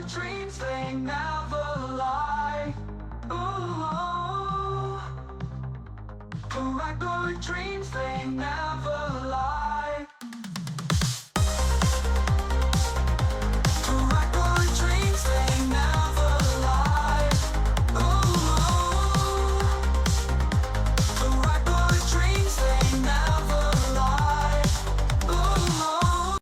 good dreams, they never lie. Ooh, paracord dreams, they never lie. Paracord dreams, they never lie. Ooh, paracord dreams, they never lie. Ooh.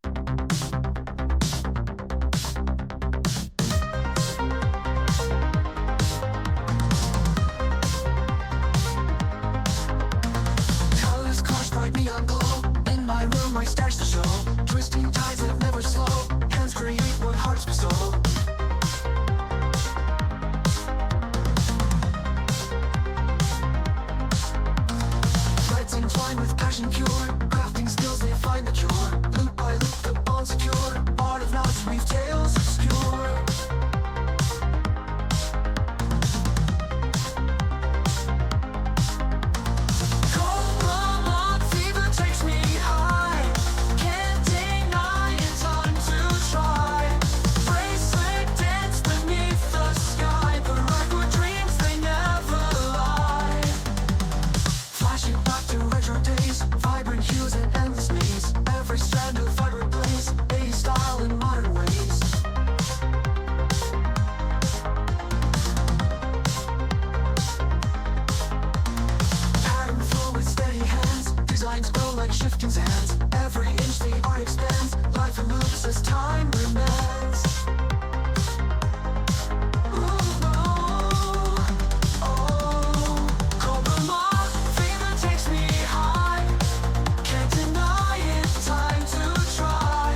Colors crushed bright neon glow. In my room my stars to show. Twisting tides that never slow. Hands create what hearts bestow. Threads entwined with passion pure. Crafting skills they find the cure. Loop by loop the bond secure. Art of knots weave tales obscure. Cobra fever takes me high. Can't deny it's time to try. Bracelet dance beneath the sky. Paracord dreams, they never lie. Flashing back to retro days. Vibrant hues and endless maze. Every strand of vibrant blaze. 80s style in modern ways. Pattern flow with steady hands. Designs grow like shifting sands. Every inch the art expands. Life moves as time remains. Ooh, oh, Cobra fever takes me high. Can't deny it's time to try.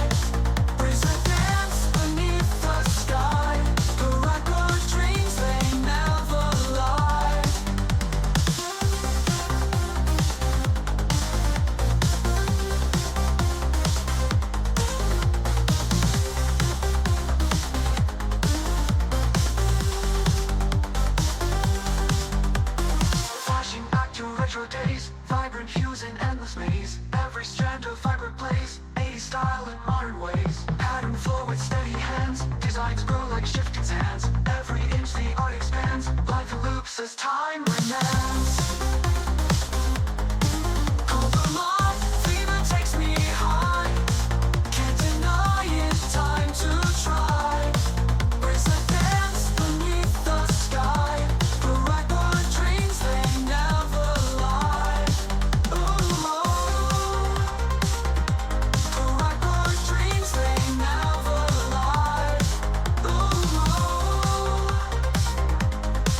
Bracelet dance beneath the sky. Paracord dreams, they never lie. Flashing back to retro days. Vibrant hues and endless maze. Every strand of vibrant blaze. 80s style in modern ways. Pattern flow with steady hands. Designs grow like shifting sands. Every inch the art expands. Life loops as time remains. Cobra fever takes me high. Can't deny it's time to try. Bracelet dance beneath the sky. Paracord dreams, they never lie. Ooh, paracord dreams, they never lie. Ooh,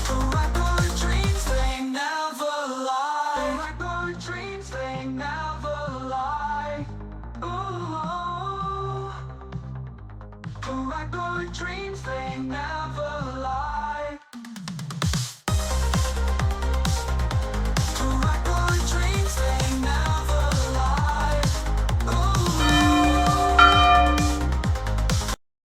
paracord dreams, they never lie. Paracord dreams, they never lie. Ooh, paracord dreams, they never lie.